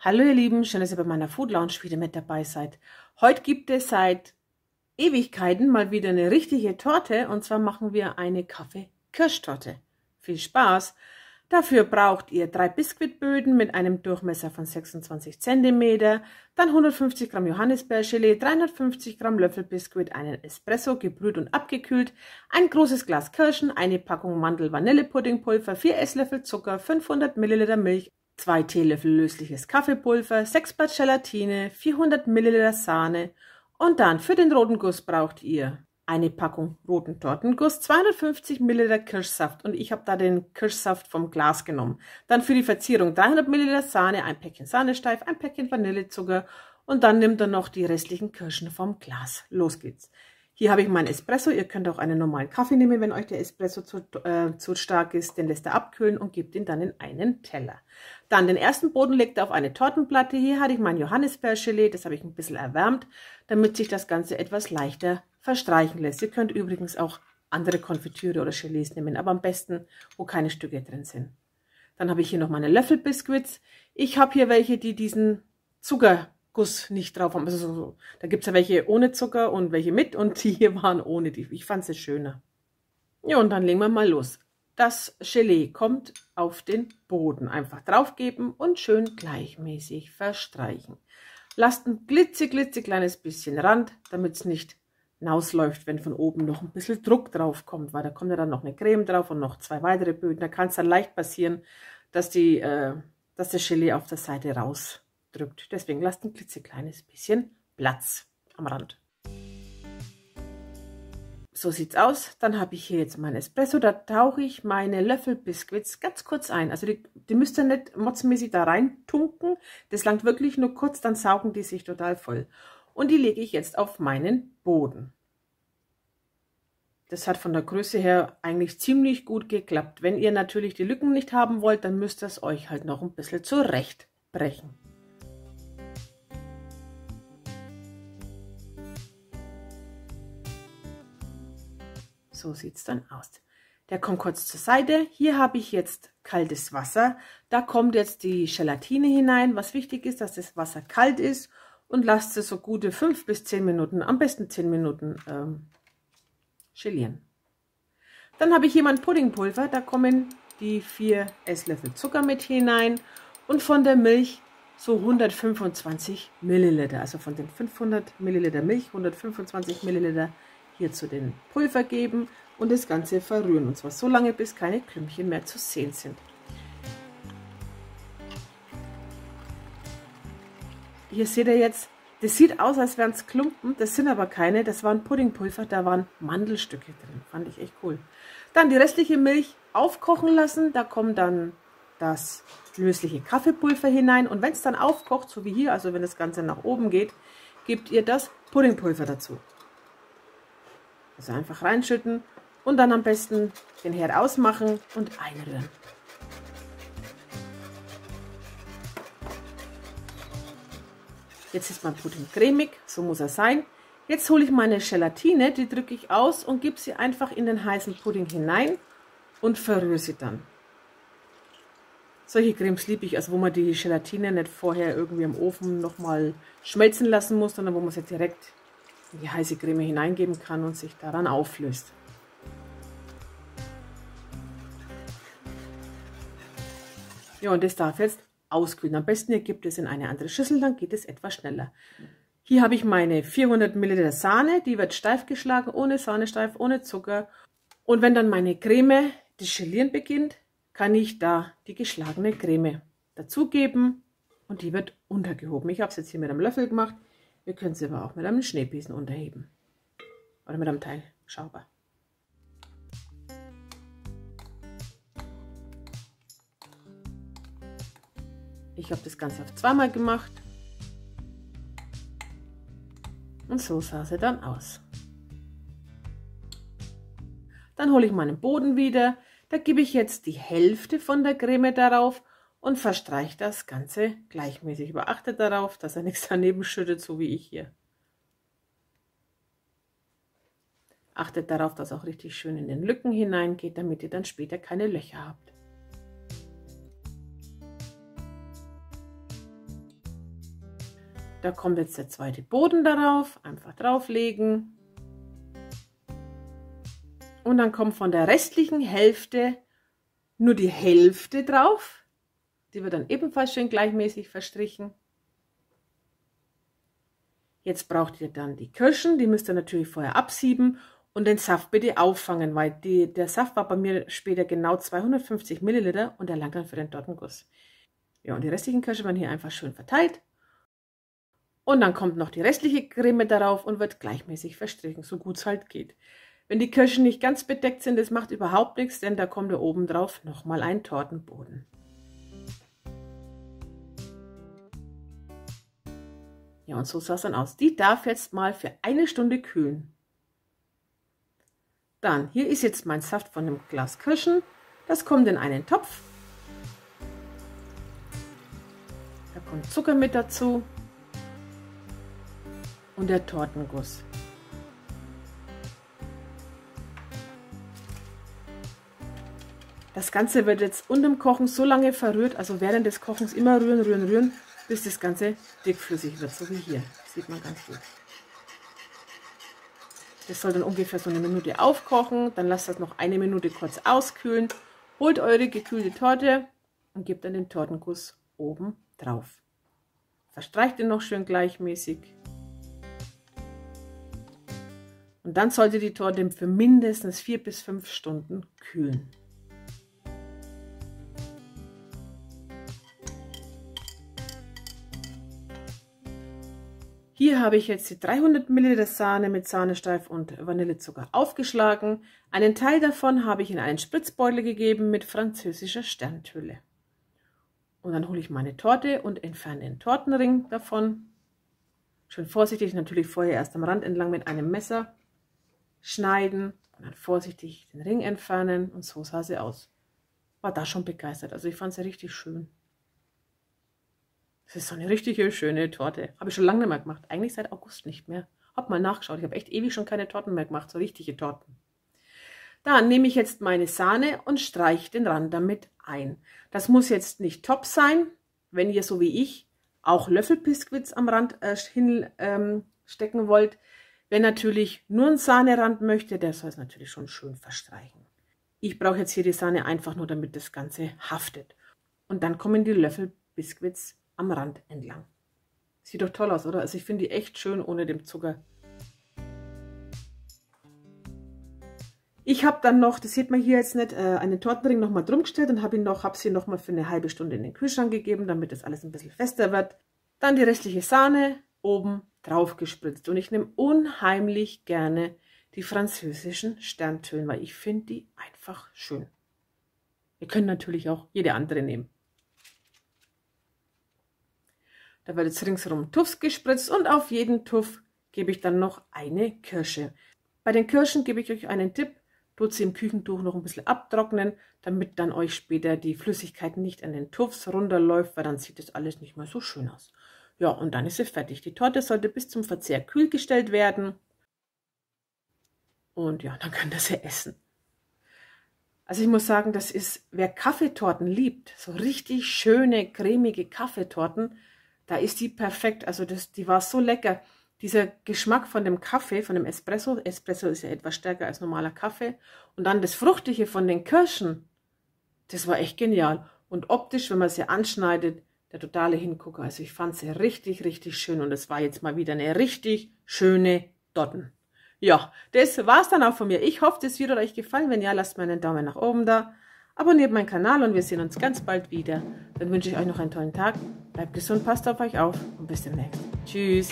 Hallo ihr Lieben, schön, dass ihr bei meiner Food Lounge wieder mit dabei seid. Heute gibt es seit Ewigkeiten mal wieder eine richtige Torte und zwar machen wir eine Kaffee-Kirschtorte. Viel Spaß! Dafür braucht ihr 3 Biskuitböden mit einem Durchmesser von 26 cm, dann 150 Gramm Johannisbeergelee, 350 Gramm Löffelbiskuit, einen Espresso, gebrüht und abgekühlt, ein großes Glas Kirschen, eine Packung Mandel-Vanillepuddingpulver, 4 Esslöffel Zucker, 500 Milliliter Milch, 2 Teelöffel lösliches Kaffeepulver, 6 Blatt Gelatine, 400 Milliliter Sahne und dann für den roten Guss braucht ihr eine Packung roten Tortenguss, 250 Milliliter Kirschsaft und ich habe da den Kirschsaft vom Glas genommen. Dann für die Verzierung 300 Milliliter Sahne, ein Päckchen Sahnesteif, ein Päckchen Vanillezucker und dann nimmt ihr noch die restlichen Kirschen vom Glas. Los geht's. Hier habe ich meinen Espresso. Ihr könnt auch einen normalen Kaffee nehmen, wenn euch der Espresso zu stark ist. Den lässt ihr abkühlen und gebt ihn dann in einen Teller. Dann den ersten Boden legt ihr auf eine Tortenplatte. Hier hatte ich mein Johannisbeergelee. Das habe ich ein bisschen erwärmt, damit sich das Ganze etwas leichter verstreichen lässt. Ihr könnt übrigens auch andere Konfitüre oder Gelees nehmen, aber am besten, wo keine Stücke drin sind. Dann habe ich hier noch meine Löffelbiskuits. Ich habe hier welche, die diesen Zuckerguss nicht drauf haben. Also da gibt es ja welche ohne Zucker und welche mit und die hier waren ohne. Ich fand sie schöner. Ja, und dann legen wir mal los. Das Gelee kommt auf den Boden. Einfach draufgeben und schön gleichmäßig verstreichen. Lasst ein klitzekleines bisschen Rand, damit es nicht hinausläuft, wenn von oben noch ein bisschen Druck drauf kommt, weil da kommt ja dann noch eine Creme drauf und noch 2 weitere Böden. Da kann es dann leicht passieren, dass das Gelee auf der Seite rausdrückt. Deswegen lasst ein klitzekleines bisschen Platz am Rand. So sieht's aus. Dann habe ich hier jetzt mein Espresso. Da tauche ich meine Löffelbiskuits ganz kurz ein. Also die müsst ihr nicht motzmäßig da rein tunken. Das langt wirklich nur kurz, dann saugen die sich total voll. Und die lege ich jetzt auf meinen Boden. Das hat von der Größe her eigentlich ziemlich gut geklappt. Wenn ihr natürlich die Lücken nicht haben wollt, dann müsst ihr es euch halt noch ein bisschen zurechtbrechen. So sieht es dann aus. Der kommt kurz zur Seite. Hier habe ich jetzt kaltes Wasser. Da kommt jetzt die Gelatine hinein. Was wichtig ist, dass das Wasser kalt ist. Und lasst es so gute 5 bis 10 Minuten, am besten 10 Minuten gelieren. Dann habe ich hier mein Puddingpulver, da kommen die 4 Esslöffel Zucker mit hinein und von der Milch so 125 Milliliter. Also von den 500 Milliliter Milch 125 Milliliter hier zu den Pulver geben und das Ganze verrühren. Und zwar so lange, bis keine Klümpchen mehr zu sehen sind. Hier seht ihr jetzt, das sieht aus, als wären es Klumpen, das sind aber keine, das waren Puddingpulver, da waren Mandelstücke drin, fand ich echt cool. Dann die restliche Milch aufkochen lassen, da kommt dann das lösliche Kaffeepulver hinein und wenn es dann aufkocht, so wie hier, also wenn das Ganze nach oben geht, gebt ihr das Puddingpulver dazu. Also einfach reinschütten und dann am besten den Herd ausmachen und einrühren. Jetzt ist mein Pudding cremig, so muss er sein. Jetzt hole ich meine Gelatine, die drücke ich aus und gebe sie einfach in den heißen Pudding hinein und verrühre sie dann. Solche Cremes liebe ich, also wo man die Gelatine nicht vorher irgendwie im Ofen nochmal schmelzen lassen muss, sondern wo man sie direkt in die heiße Creme hineingeben kann und sich daran auflöst. Ja, und das darf jetzt auskühlen. Am besten ihr gebt es in eine andere Schüssel, dann geht es etwas schneller. Hier habe ich meine 400 Milliliter Sahne, die wird steif geschlagen, ohne Sahnesteif, ohne Zucker. Und wenn dann meine Creme das Gelieren beginnt, kann ich da die geschlagene Creme dazugeben und die wird untergehoben. Ich habe es jetzt hier mit einem Löffel gemacht, ihr könnt sie aber auch mit einem Schneebesen unterheben oder mit einem Teigschrauber. Ich habe das Ganze auf 2-mal gemacht und so sah sie dann aus. Dann hole ich meinen Boden wieder, da gebe ich jetzt die Hälfte von der Creme darauf und verstreiche das Ganze gleichmäßig. Aber achtet darauf, dass er nichts daneben schüttet, so wie ich hier. Achtet darauf, dass auch richtig schön in den Lücken hineingeht, damit ihr dann später keine Löcher habt. Da kommt jetzt der zweite Boden darauf. Einfach drauflegen. Und dann kommt von der restlichen Hälfte nur die Hälfte drauf. Die wird dann ebenfalls schön gleichmäßig verstrichen. Jetzt braucht ihr dann die Kirschen. Die müsst ihr natürlich vorher absieben. Und den Saft bitte auffangen, weil der Saft war bei mir später genau 250 Milliliter und der langt dann für den Tortenguss. Ja, und die restlichen Kirschen werden hier einfach schön verteilt. Und dann kommt noch die restliche Creme darauf und wird gleichmäßig verstrichen, so gut es halt geht. Wenn die Kirschen nicht ganz bedeckt sind, das macht überhaupt nichts, denn da kommt ja oben drauf nochmal ein Tortenboden. Ja, und so sah es dann aus. Die darf jetzt mal für 1 Stunde kühlen. Dann, hier ist jetzt mein Saft von dem Glas Kirschen. Das kommt in einen Topf. Da kommt Zucker mit dazu. Und der Tortenguss. Das Ganze wird jetzt unter dem Kochen so lange verrührt, also während des Kochens immer rühren, bis das Ganze dickflüssig wird, so wie hier. Das sieht man ganz gut. Das soll dann ungefähr so 1 Minute aufkochen, dann lasst das noch 1 Minute kurz auskühlen. Holt eure gekühlte Torte und gebt dann den Tortenguss oben drauf. Verstreicht ihn noch schön gleichmäßig. Und dann sollte die Torte für mindestens 4 bis 5 Stunden kühlen. Hier habe ich jetzt die 300 Milliliter Sahne mit Sahnesteif und Vanillezucker aufgeschlagen. Einen Teil davon habe ich in einen Spritzbeutel gegeben mit französischer Sterntülle. Und dann hole ich meine Torte und entferne den Tortenring davon. Schön vorsichtig, natürlich vorher erst am Rand entlang mit einem Messer schneiden und dann vorsichtig den Ring entfernen. Und so sah sie aus. War da schon begeistert, also ich fand sie richtig schön. Das ist so eine richtige schöne Torte. Habe ich schon lange nicht mehr gemacht. Eigentlich seit August nicht mehr. Hab mal nachgeschaut. Ich habe echt ewig schon keine Torten mehr gemacht. So richtige Torten. Dann nehme ich jetzt meine Sahne und streiche den Rand damit ein. Das muss jetzt nicht top sein. Wenn ihr so wie ich auch Löffelbiskuits am Rand hinstecken wollt. Wer natürlich nur einen Sahnerand möchte, der soll es natürlich schon schön verstreichen. Ich brauche jetzt hier die Sahne einfach nur, damit das Ganze haftet. Und dann kommen die Löffelbiskuits am Rand entlang. Sieht doch toll aus, oder? Also ich finde die echt schön ohne den Zucker. Ich habe dann noch, das sieht man hier jetzt nicht, einen Tortenring nochmal drum gestellt und habe sie nochmal für eine halbe Stunde in den Kühlschrank gegeben, damit das alles ein bisschen fester wird. Dann die restliche Sahne oben drauf gespritzt. Und ich nehme unheimlich gerne die französischen Sterntülen, weil ich finde die einfach schön. Ihr könnt natürlich auch jede andere nehmen. Da wird jetzt ringsherum Tuffs gespritzt und auf jeden Tuff gebe ich dann noch eine Kirsche. Bei den Kirschen gebe ich euch einen Tipp, tut sie im Küchentuch noch ein bisschen abtrocknen, damit dann euch später die Flüssigkeit nicht an den Tuffs runterläuft, weil dann sieht das alles nicht mehr so schön aus. Ja, und dann ist sie fertig. Die Torte sollte bis zum Verzehr kühl gestellt werden. Und ja, dann könnt ihr sie essen. Also ich muss sagen, das ist, wer Kaffeetorten liebt, so richtig schöne, cremige Kaffeetorten, da ist die perfekt. Also die war so lecker. Dieser Geschmack von dem Kaffee, von dem Espresso. Espresso ist ja etwas stärker als normaler Kaffee. Und dann das Fruchtige von den Kirschen. Das war echt genial. Und optisch, wenn man sie anschneidet, der totale Hingucker. Also ich fand sie richtig, richtig schön. Und es war jetzt mal wieder eine richtig schöne Torten. Ja, das war's dann auch von mir. Ich hoffe, das wird euch gefallen. Wenn ja, lasst mir einen Daumen nach oben da. Abonniert meinen Kanal und wir sehen uns ganz bald wieder. Dann wünsche ich euch noch einen tollen Tag. Bleibt gesund, passt auf euch auf und bis demnächst. Tschüss.